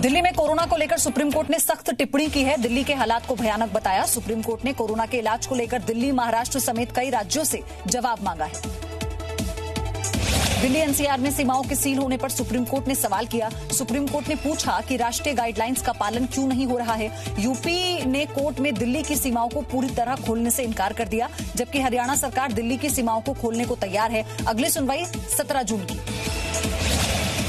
दिल्ली में कोरोना को लेकर सुप्रीम कोर्ट ने सख्त टिप्पणी की है। दिल्ली के हालात को भयानक बताया। सुप्रीम कोर्ट ने कोरोना के इलाज को लेकर दिल्ली, महाराष्ट्र समेत कई राज्यों से जवाब मांगा है। दिल्ली एनसीआर में सीमाओं के सील होने पर सुप्रीम कोर्ट ने सवाल किया। सुप्रीम कोर्ट ने पूछा कि राष्ट्रीय गाइडलाइंस का पालन क्यों नहीं हो रहा है। यूपी ने कोर्ट में दिल्ली की सीमाओं को पूरी तरह खोलने से इनकार कर दिया, जबकि हरियाणा सरकार दिल्ली की सीमाओं को खोलने को तैयार है। अगली सुनवाई 17 जून की।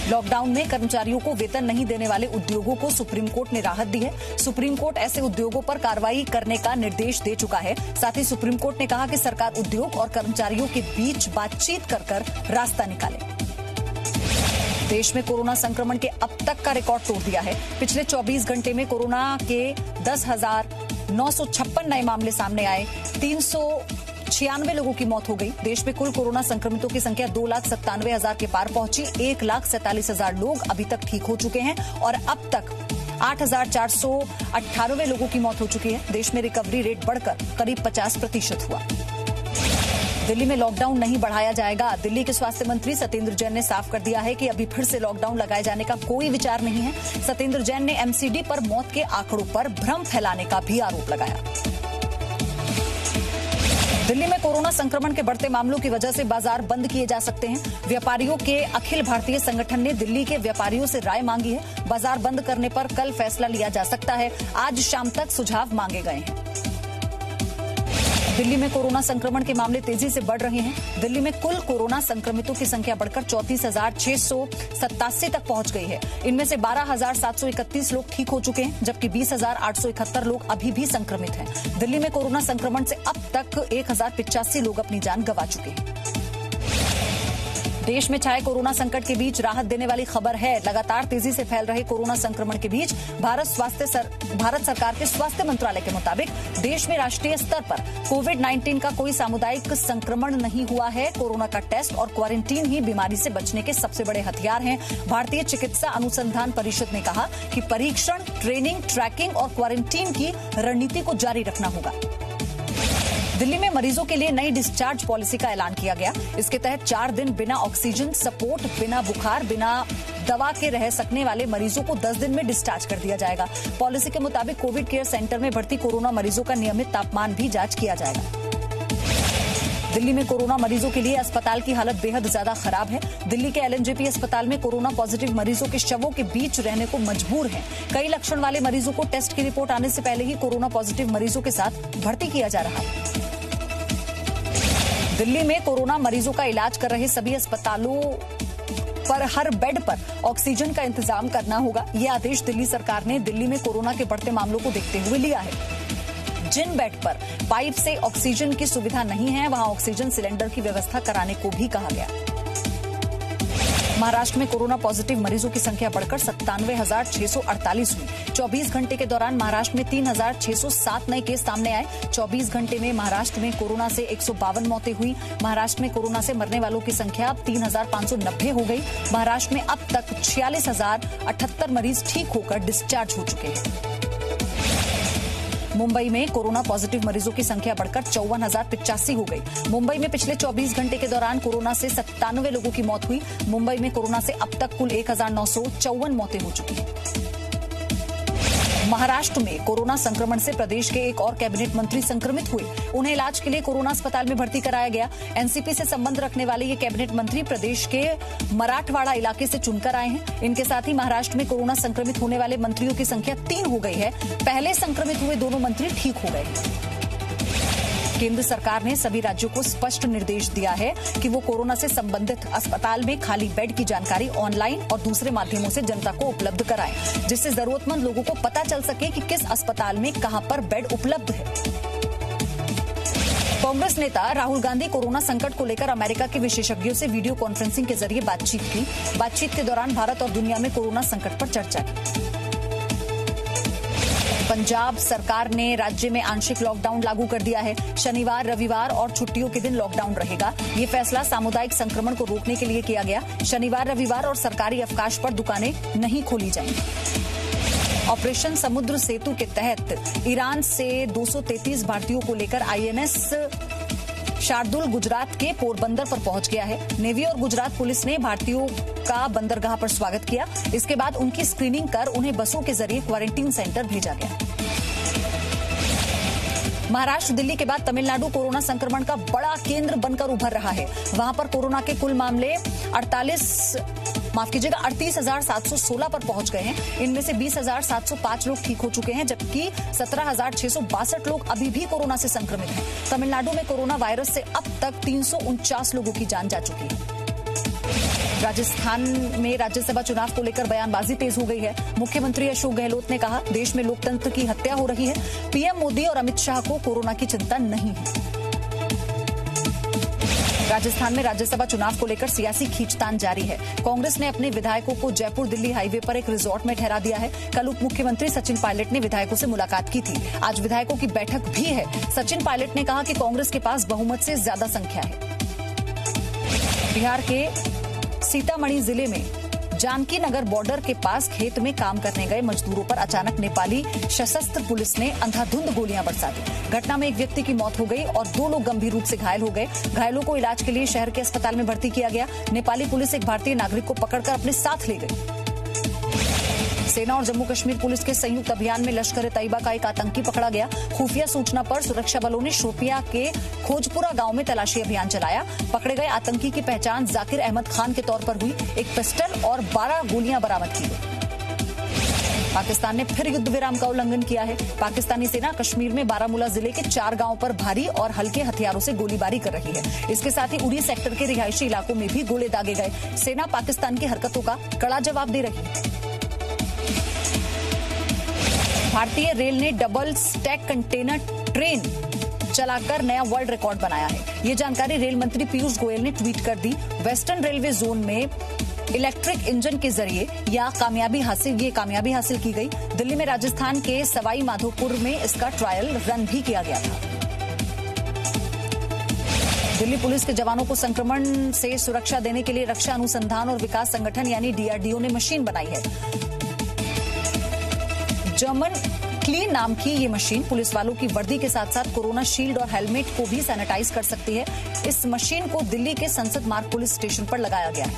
लॉकडाउन में कर्मचारियों को वेतन नहीं देने वाले उद्योगों को सुप्रीम कोर्ट ने राहत दी है। सुप्रीम कोर्ट ऐसे उद्योगों पर कार्रवाई करने का निर्देश दे चुका है। साथ ही सुप्रीम कोर्ट ने कहा कि सरकार उद्योग और कर्मचारियों के बीच बातचीत कर रास्ता निकाले। देश में कोरोना संक्रमण के अब तक का रिकॉर्ड तोड़ दिया है। पिछले 24 घंटे में कोरोना के 10,956 नए मामले सामने आए। 396 लोगों की मौत हो गई। देश में कुल कोरोना संक्रमितों की संख्या 2,97,000 के पार पहुंची। 1,47,000 लोग अभी तक ठीक हो चुके हैं और अब तक 8,498 लोगों की मौत हो चुकी है। देश में रिकवरी रेट बढ़कर करीब 50% हुआ। दिल्ली में लॉकडाउन नहीं बढ़ाया जाएगा। दिल्ली के स्वास्थ्य मंत्री सत्येंद्र जैन ने साफ कर दिया है कि अभी फिर से लॉकडाउन लगाए जाने का कोई विचार नहीं है। सत्येंद्र जैन ने एमसीडी पर मौत के आंकड़ों पर भ्रम फैलाने का भी आरोप लगाया। दिल्ली में कोरोना संक्रमण के बढ़ते मामलों की वजह से बाजार बंद किए जा सकते हैं। व्यापारियों के अखिल भारतीय संगठन ने दिल्ली के व्यापारियों से राय मांगी है। बाजार बंद करने पर कल फैसला लिया जा सकता है। आज शाम तक सुझाव मांगे गए हैं। दिल्ली में कोरोना संक्रमण के मामले तेजी से बढ़ रहे हैं। दिल्ली में कुल कोरोना संक्रमितों की संख्या बढ़कर 34,687 तक पहुंच गई है। इनमें से 12,731 लोग ठीक हो चुके हैं, जबकि 20,871 लोग अभी भी संक्रमित हैं। दिल्ली में कोरोना संक्रमण से अब तक 1,085 लोग अपनी जान गंवा चुके हैं। देश में छाए कोरोना संकट के बीच राहत देने वाली खबर है। लगातार तेजी से फैल रहे कोरोना संक्रमण के बीच भारत सरकार के स्वास्थ्य मंत्रालय के मुताबिक देश में राष्ट्रीय स्तर पर कोविड-19 का कोई सामुदायिक संक्रमण नहीं हुआ है। कोरोना का टेस्ट और क्वारंटीन ही बीमारी से बचने के सबसे बड़े हथियार हैं। भारतीय चिकित्सा अनुसंधान परिषद ने कहा कि परीक्षण, ट्रेनिंग, ट्रैकिंग और क्वारंटीन की रणनीति को जारी रखना होगा। दिल्ली में मरीजों के लिए नई डिस्चार्ज पॉलिसी का ऐलान किया गया। इसके तहत 4 दिन बिना ऑक्सीजन सपोर्ट, बिना बुखार, बिना दवा के रह सकने वाले मरीजों को 10 दिन में डिस्चार्ज कर दिया जाएगा। पॉलिसी के मुताबिक कोविड केयर सेंटर में भर्ती कोरोना मरीजों का नियमित तापमान भी जांच किया जाएगा। दिल्ली में कोरोना मरीजों के लिए अस्पताल की हालत बेहद ज्यादा खराब है। दिल्ली के एलएनजेपी अस्पताल में कोरोना पॉजिटिव मरीजों के शवों के बीच रहने को मजबूर हैं। कई लक्षण वाले मरीजों को टेस्ट की रिपोर्ट आने से पहले ही कोरोना पॉजिटिव मरीजों के साथ भर्ती किया जा रहा है। दिल्ली में कोरोना मरीजों का इलाज कर रहे सभी अस्पतालों पर हर बेड पर ऑक्सीजन का इंतजाम करना होगा। यह आदेश दिल्ली सरकार ने दिल्ली में कोरोना के बढ़ते मामलों को देखते हुए लिया है। जिन बेड पर पाइप से ऑक्सीजन की सुविधा नहीं है, वहां ऑक्सीजन सिलेंडर की व्यवस्था कराने को भी कहा गया। महाराष्ट्र में कोरोना पॉजिटिव मरीजों की संख्या बढ़कर 97,648 हुई। 24 घंटे के दौरान महाराष्ट्र में 3,607 नए केस सामने आए। 24 घंटे में महाराष्ट्र में कोरोना से 152 मौतें हुई। महाराष्ट्र में कोरोना से मरने वालों की संख्या 3,590 हो गई। महाराष्ट्र में अब तक 46,078 मरीज ठीक होकर डिस्चार्ज हो चुके हैं। मुंबई में कोरोना पॉजिटिव मरीजों की संख्या बढ़कर 54,085 हो गई। मुंबई में पिछले 24 घंटे के दौरान कोरोना से 97 लोगों की मौत हुई। मुंबई में कोरोना से अब तक कुल 1,954 मौतें हो चुकी हैं। महाराष्ट्र में कोरोना संक्रमण से प्रदेश के एक और कैबिनेट मंत्री संक्रमित हुए। उन्हें इलाज के लिए कोरोना अस्पताल में भर्ती कराया गया। एनसीपी से संबंध रखने वाले ये कैबिनेट मंत्री प्रदेश के मराठवाड़ा इलाके से चुनकर आए हैं। इनके साथ ही महाराष्ट्र में कोरोना संक्रमित होने वाले मंत्रियों की संख्या 3 हो गई है। पहले संक्रमित हुए दोनों मंत्री ठीक हो गए। केंद्र सरकार ने सभी राज्यों को स्पष्ट निर्देश दिया है कि वो कोरोना से संबंधित अस्पताल में खाली बेड की जानकारी ऑनलाइन और दूसरे माध्यमों से जनता को उपलब्ध कराएं, जिससे जरूरतमंद लोगों को पता चल सके कि किस अस्पताल में कहां पर बेड उपलब्ध है। कांग्रेस नेता राहुल गांधी कोरोना संकट को लेकर अमेरिका के विशेषज्ञों से वीडियो कॉन्फ्रेंसिंग के जरिए बातचीत की। बातचीत के दौरान भारत और दुनिया में कोरोना संकट पर चर्चा की। पंजाब सरकार ने राज्य में आंशिक लॉकडाउन लागू कर दिया है। शनिवार, रविवार और छुट्टियों के दिन लॉकडाउन रहेगा। ये फैसला सामुदायिक संक्रमण को रोकने के लिए किया गया। शनिवार, रविवार और सरकारी अवकाश पर दुकानें नहीं खोली जाएंगी। ऑपरेशन समुद्र सेतु के तहत ईरान से 233 भारतीयों को लेकर आईएनएस शार्दुल गुजरात के पोरबंदर पर पहुंच गया है। नेवी और गुजरात पुलिस ने भारतीयों का बंदरगाह पर स्वागत किया। इसके बाद उनकी स्क्रीनिंग कर उन्हें बसों के जरिए क्वारंटीन सेंटर भेजा गया। महाराष्ट्र, दिल्ली के बाद तमिलनाडु कोरोना संक्रमण का बड़ा केंद्र बनकर उभर रहा है। वहां पर कोरोना के कुल मामले 38,716 पर पहुंच गए हैं। इनमें से 20,705 लोग ठीक हो चुके हैं, जबकि 17,662 लोग अभी भी कोरोना से संक्रमित हैं। तमिलनाडु में कोरोना वायरस से अब तक 349 लोगों की जान जा चुकी है। राजस्थान में राज्यसभा चुनाव को लेकर बयानबाजी तेज हो गई है। मुख्यमंत्री अशोक गहलोत ने कहा, देश में लोकतंत्र की हत्या हो रही है। पीएम मोदी और अमित शाह को कोरोना की चिंता नहीं है। राजस्थान में राज्यसभा चुनाव को लेकर सियासी खींचतान जारी है। कांग्रेस ने अपने विधायकों को जयपुर दिल्ली हाईवे पर एक रिजॉर्ट में ठहरा दिया है। कल उप मुख्यमंत्री सचिन पायलट ने विधायकों से मुलाकात की थी। आज विधायकों की बैठक भी है। सचिन पायलट ने कहा कि कांग्रेस के पास बहुमत से ज्यादा संख्या है। बिहार के सीतामढ़ी जिले में जानकी नगर बॉर्डर के पास खेत में काम करने गए मजदूरों पर अचानक नेपाली सशस्त्र पुलिस ने अंधाधुंध गोलियां बरसा दी। घटना में एक व्यक्ति की मौत हो गई और 2 लोग गंभीर रूप से घायल हो गए। घायलों को इलाज के लिए शहर के अस्पताल में भर्ती किया गया। नेपाली पुलिस एक भारतीय नागरिक को पकड़कर अपने साथ ले गई। सेना और जम्मू कश्मीर पुलिस के संयुक्त अभियान में लश्कर-ए-तैयबा का एक आतंकी पकड़ा गया। खुफिया सूचना पर सुरक्षा बलों ने शोपियां के खोजपुरा गांव में तलाशी अभियान चलाया। पकड़े गए आतंकी की पहचान जाकिर अहमद खान के तौर पर हुई। एक पिस्टल और 12 गोलियां बरामद की गई। पाकिस्तान ने फिर युद्ध विराम का उल्लंघन किया है। पाकिस्तानी सेना कश्मीर में बारामूला जिले के 4 गांवों पर भारी और हल्के हथियारों से गोलीबारी कर रही है। इसके साथ ही उरी सेक्टर के रिहायशी इलाकों में भी गोले दागे गए। सेना पाकिस्तान की हरकतों का कड़ा जवाब दे रही है। भारतीय रेल ने डबल स्टैक कंटेनर ट्रेन चलाकर नया वर्ल्ड रिकॉर्ड बनाया है। ये जानकारी रेल मंत्री पीयूष गोयल ने ट्वीट कर दी। वेस्टर्न रेलवे जोन में इलेक्ट्रिक इंजन के जरिए ये कामयाबी हासिल की गई। दिल्ली में राजस्थान के सवाई माधोपुर में इसका ट्रायल रन भी किया गया था। दिल्ली पुलिस के जवानों को संक्रमण से सुरक्षा देने के लिए रक्षा अनुसंधान और विकास संगठन यानी डीआरडीओ ने मशीन बनाई है। जर्मन क्लीन नाम की ये मशीन पुलिस वालों की वर्दी के साथ साथ कोरोना शील्ड और हेलमेट को भी सैनिटाइज कर सकती है। इस मशीन को दिल्ली के संसद मार्ग पुलिस स्टेशन पर लगाया गया है।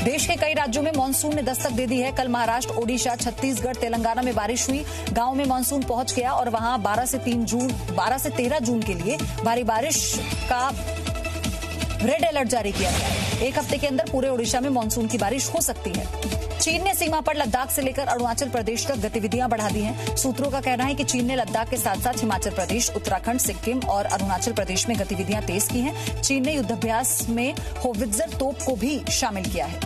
देश के कई राज्यों में मानसून ने दस्तक दे दी है। कल महाराष्ट्र, ओडिशा, छत्तीसगढ़, तेलंगाना में बारिश हुई। गांव में मानसून पहुंच गया और वहां 12 से 13 जून के लिए भारी बारिश का रेड अलर्ट जारी किया गया है। एक हफ्ते के अंदर पूरे ओडिशा में मानसून की बारिश हो सकती है। चीन ने सीमा पर लद्दाख से लेकर अरुणाचल प्रदेश तक गतिविधियां बढ़ा दी हैं। सूत्रों का कहना है कि चीन ने लद्दाख के साथ साथ हिमाचल प्रदेश, उत्तराखंड, सिक्किम और अरुणाचल प्रदेश में गतिविधियां तेज की हैं। चीन ने युद्धाभ्यास में होवित्जर तोप को भी शामिल किया है।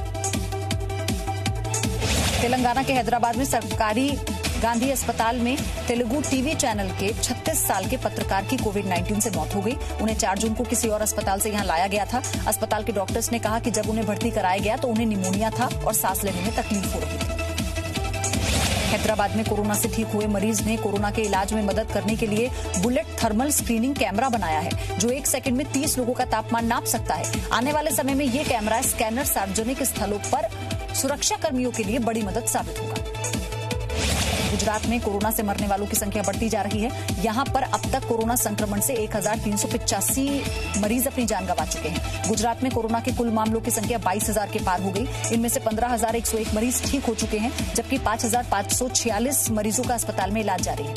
तेलंगाना के हैदराबाद में सरकारी गांधी अस्पताल में तेलुगु टीवी चैनल के 36 साल के पत्रकार की कोविड-19 से मौत हो गई। उन्हें 4 जून को किसी और अस्पताल से यहां लाया गया था। अस्पताल के डॉक्टर्स ने कहा कि जब उन्हें भर्ती कराया गया तो उन्हें निमोनिया था और सांस लेने में तकलीफ हो रही थी। हैदराबाद में कोरोना से ठीक हुए मरीज ने कोरोना के इलाज में मदद करने के लिए बुलेट थर्मल स्क्रीनिंग कैमरा बनाया है, जो 1 सेकंड में 30 लोगों का तापमान नाप सकता है। आने वाले समय में ये कैमरा स्कैनर सार्वजनिक स्थलों पर सुरक्षा कर्मियों के लिए बड़ी मदद साबित होगा। गुजरात में कोरोना से मरने वालों की संख्या बढ़ती जा रही है। यहां पर अब तक कोरोना संक्रमण से 1385 मरीज अपनी जान गंवा चुके हैं। गुजरात में कोरोना के कुल मामलों की संख्या 22,000 के पार हो गई। इनमें से 15,101 मरीज ठीक हो चुके हैं, जबकि 5,546 मरीजों का अस्पताल में इलाज जारी है।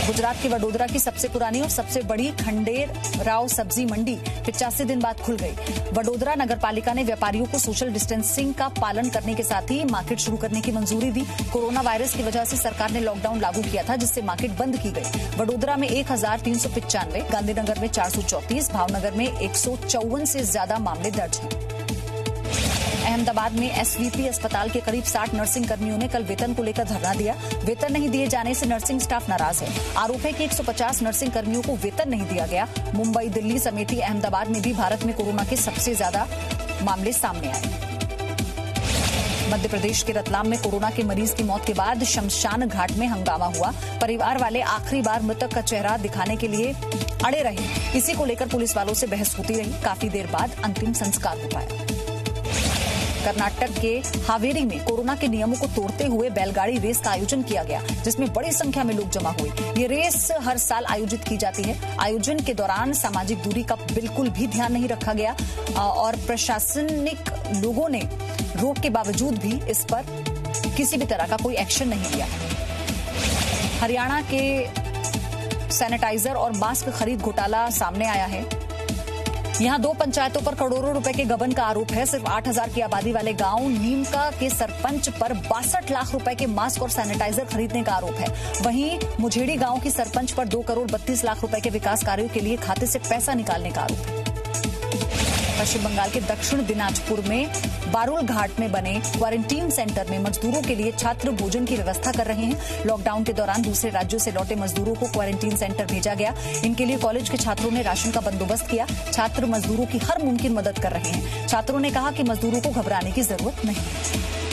गुजरात के वडोदरा की सबसे पुरानी और सबसे बड़ी खंडेर राव सब्जी मंडी 85 दिन बाद खुल गई। वडोदरा नगर पालिका ने व्यापारियों को सोशल डिस्टेंसिंग का पालन करने के साथ ही मार्केट शुरू करने की मंजूरी दी। कोरोना वायरस की वजह से सरकार ने लॉकडाउन लागू किया था, जिससे मार्केट बंद की गई। वडोदरा में 1395, गांधीनगर में 434, भावनगर में 154 से ज्यादा मामले दर्ज हैं। अहमदाबाद में एसवीपी अस्पताल के करीब 60 नर्सिंग कर्मियों ने कल वेतन को लेकर धरना दिया। वेतन नहीं दिए जाने से नर्सिंग स्टाफ नाराज है। आरोप है कि 150 नर्सिंग कर्मियों को वेतन नहीं दिया गया। मुंबई, दिल्ली समेत अहमदाबाद में भी भारत में कोरोना के सबसे ज्यादा मामले सामने आए। मध्य प्रदेश के रतलाम में कोरोना के मरीज की मौत के बाद शमशान घाट में हंगामा हुआ। परिवार वाले आखिरी बार मृतक का चेहरा दिखाने के लिए अड़े रहे। इसी को लेकर पुलिस वालों से बहस होती रही। काफी देर बाद अंतिम संस्कार हो पाया। कर्नाटक के हावेरी में कोरोना के नियमों को तोड़ते हुए बैलगाड़ी रेस का आयोजन किया गया, जिसमें बड़ी संख्या में लोग जमा हुए। ये रेस हर साल आयोजित की जाती है। आयोजन के दौरान सामाजिक दूरी का बिल्कुल भी ध्यान नहीं रखा गया और प्रशासनिक लोगों ने रोक के बावजूद भी इस पर किसी भी तरह का कोई एक्शन नहीं लिया। हरियाणा के सैनिटाइजर और मास्क खरीद घोटाला सामने आया है। यहां 2 पंचायतों पर करोड़ों रुपए के गबन का आरोप है। सिर्फ 8,000 की आबादी वाले गांव नीमका के सरपंच पर 62 लाख रुपए के मास्क और सैनिटाइजर खरीदने का आरोप है। वहीं मुझेड़ी गांव की सरपंच पर 2 करोड़ 32 लाख रुपए के विकास कार्यों के लिए खाते से पैसा निकालने का आरोप है। पश्चिम बंगाल के दक्षिण दिनाजपुर में बारुल घाट में बने क्वारंटीन सेंटर में मजदूरों के लिए छात्र भोजन की व्यवस्था कर रहे हैं। लॉकडाउन के दौरान दूसरे राज्यों से लौटे मजदूरों को क्वारंटीन सेंटर भेजा गया। इनके लिए कॉलेज के छात्रों ने राशन का बंदोबस्त किया। छात्र मजदूरों की हर मुमकिन मदद कर रहे हैं। छात्रों ने कहा कि मजदूरों को घबराने की जरूरत नहीं है।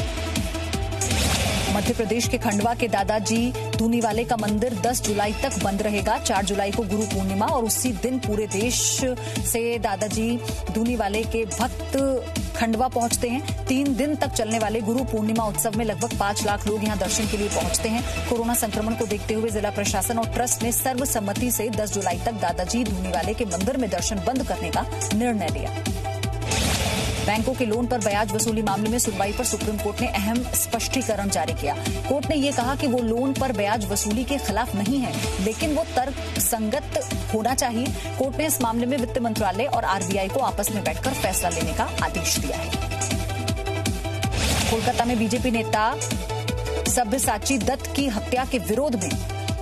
मध्य प्रदेश के खंडवा के दादाजी धूनीवाले का मंदिर 10 जुलाई तक बंद रहेगा। 4 जुलाई को गुरु पूर्णिमा और उसी दिन पूरे देश से दादाजी धूनीवाले के भक्त खंडवा पहुंचते हैं। 3 दिन तक चलने वाले गुरु पूर्णिमा उत्सव में लगभग 5 लाख लोग यहां दर्शन के लिए पहुंचते हैं। कोरोना संक्रमण को देखते हुए जिला प्रशासन और ट्रस्ट ने सर्वसम्मति से 10 जुलाई तक दादाजी धूनीवाले के मंदिर में दर्शन बंद करने का निर्णय लिया। बैंकों के लोन पर ब्याज वसूली मामले में सुनवाई पर सुप्रीम कोर्ट ने अहम स्पष्टीकरण जारी किया। कोर्ट ने यह कहा कि वो लोन पर ब्याज वसूली के खिलाफ नहीं है, लेकिन वो तर्कसंगत होना चाहिए। कोर्ट ने इस मामले में वित्त मंत्रालय और आरबीआई को आपस में बैठकर फैसला लेने का आदेश दिया है। कोलकाता में बीजेपी नेता सब्यसाची दत्त की हत्या के विरोध में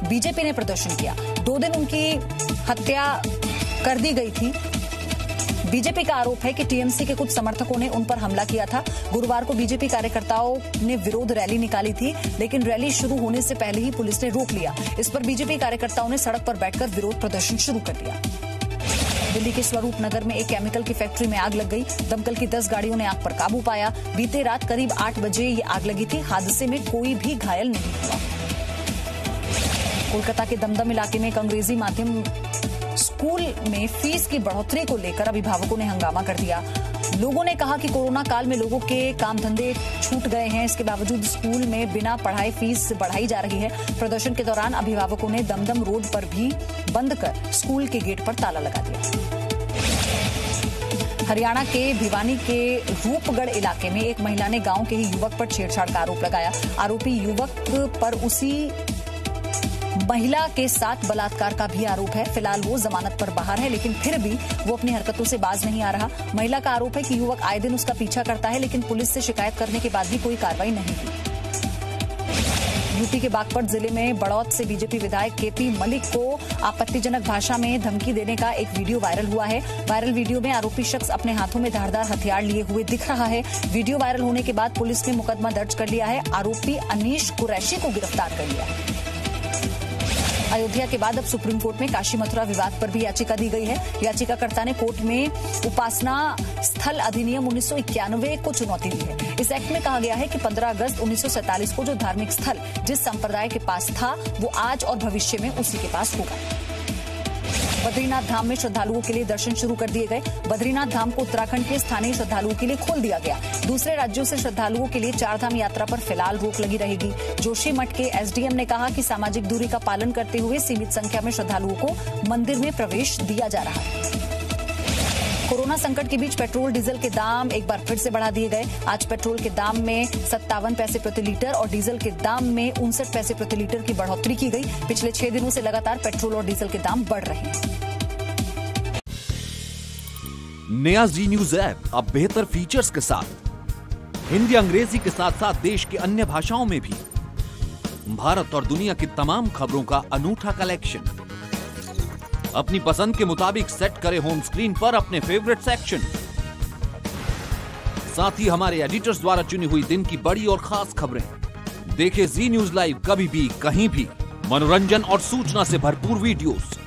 बीजेपी ने प्रदर्शन किया। 2 दिन उनकी हत्या कर दी गई थी। बीजेपी का आरोप है कि टीएमसी के कुछ समर्थकों ने उन पर हमला किया था। गुरुवार को बीजेपी कार्यकर्ताओं ने विरोध रैली निकाली थी, लेकिन रैली शुरू होने से पहले ही पुलिस ने रोक लिया। इस पर बीजेपी कार्यकर्ताओं ने सड़क पर बैठकर विरोध प्रदर्शन शुरू कर दिया। दिल्ली के स्वरूप नगर में एक केमिकल की फैक्ट्री में आग लग गई। दमकल की 10 गाड़ियों ने आग पर काबू पाया। बीते रात करीब 8 बजे ये आग लगी थी। हादसे में कोई भी घायल नहीं हुआ। कोलकाता के दमदम इलाके में एक अंग्रेजी माध्यम स्कूल में फीस की बढ़ोतरी को लेकर अभिभावकों ने हंगामा कर दिया। लोगों ने कहा कि कोरोना काल में लोगों के काम धंधे छूट गए हैं, इसके बावजूद स्कूल में बिना पढ़ाए फीस बढ़ाई जा रही है। प्रदर्शन के दौरान अभिभावकों ने दमदम रोड पर भी बंद कर स्कूल के गेट पर ताला लगा दिया। हरियाणा के भिवानी के रूपगढ़ इलाके में एक महिला ने गांव के ही युवक पर छेड़छाड़ का आरोप लगाया। आरोपी युवक पर उसी महिला के साथ बलात्कार का भी आरोप है। फिलहाल वो जमानत पर बाहर है, लेकिन फिर भी वो अपनी हरकतों से बाज नहीं आ रहा। महिला का आरोप है कि युवक आए दिन उसका पीछा करता है, लेकिन पुलिस से शिकायत करने के बाद भी कोई कार्रवाई नहीं की। यूपी के बागपत जिले में बड़ौत से बीजेपी विधायक केपी मलिक को आपत्तिजनक भाषा में धमकी देने का एक वीडियो वायरल हुआ है। वायरल वीडियो में आरोपी शख्स अपने हाथों में धारदार हथियार लिए हुए दिख रहा है। वीडियो वायरल होने के बाद पुलिस ने मुकदमा दर्ज कर लिया है। आरोपी अनीश कुरैशी को गिरफ्तार कर लिया है। अयोध्या के बाद अब सुप्रीम कोर्ट में काशी मथुरा विवाद पर भी याचिका दी गई है। याचिकाकर्ता ने कोर्ट में उपासना स्थल अधिनियम 1991 को चुनौती दी है। इस एक्ट में कहा गया है कि 15 अगस्त 1947 को जो धार्मिक स्थल जिस संप्रदाय के पास था, वो आज और भविष्य में उसी के पास होगा। बद्रीनाथ धाम में श्रद्धालुओं के लिए दर्शन शुरू कर दिए गए। बद्रीनाथ धाम को उत्तराखंड के स्थानीय श्रद्धालुओं के लिए खोल दिया गया। दूसरे राज्यों से श्रद्धालुओं के लिए 4 धाम यात्रा पर फिलहाल रोक लगी रहेगी। जोशीमठ के एसडीएम ने कहा कि सामाजिक दूरी का पालन करते हुए सीमित संख्या में श्रद्धालुओं को मंदिर में प्रवेश दिया जा रहा है। कोरोना संकट के बीच पेट्रोल डीजल के दाम एक बार फिर से बढ़ा दिए गए। आज पेट्रोल के दाम में 57 पैसे प्रति लीटर और डीजल के दाम में 59 पैसे प्रति लीटर की बढ़ोतरी की गई। पिछले 6 दिनों से लगातार पेट्रोल और डीजल के दाम बढ़ रहे हैं। नया जी न्यूज ऐप अब बेहतर फीचर्स के साथ हिंदी अंग्रेजी के साथ साथ देश की अन्य भाषाओं में भी भारत और दुनिया की तमाम खबरों का अनूठा कलेक्शन। अपनी पसंद के मुताबिक सेट करें होम स्क्रीन पर अपने फेवरेट सेक्शन। साथ ही हमारे एडिटर्स द्वारा चुनी हुई दिन की बड़ी और खास खबरें। देखें जी न्यूज लाइव कभी भी कहीं भी। मनोरंजन और सूचना से भरपूर वीडियोस,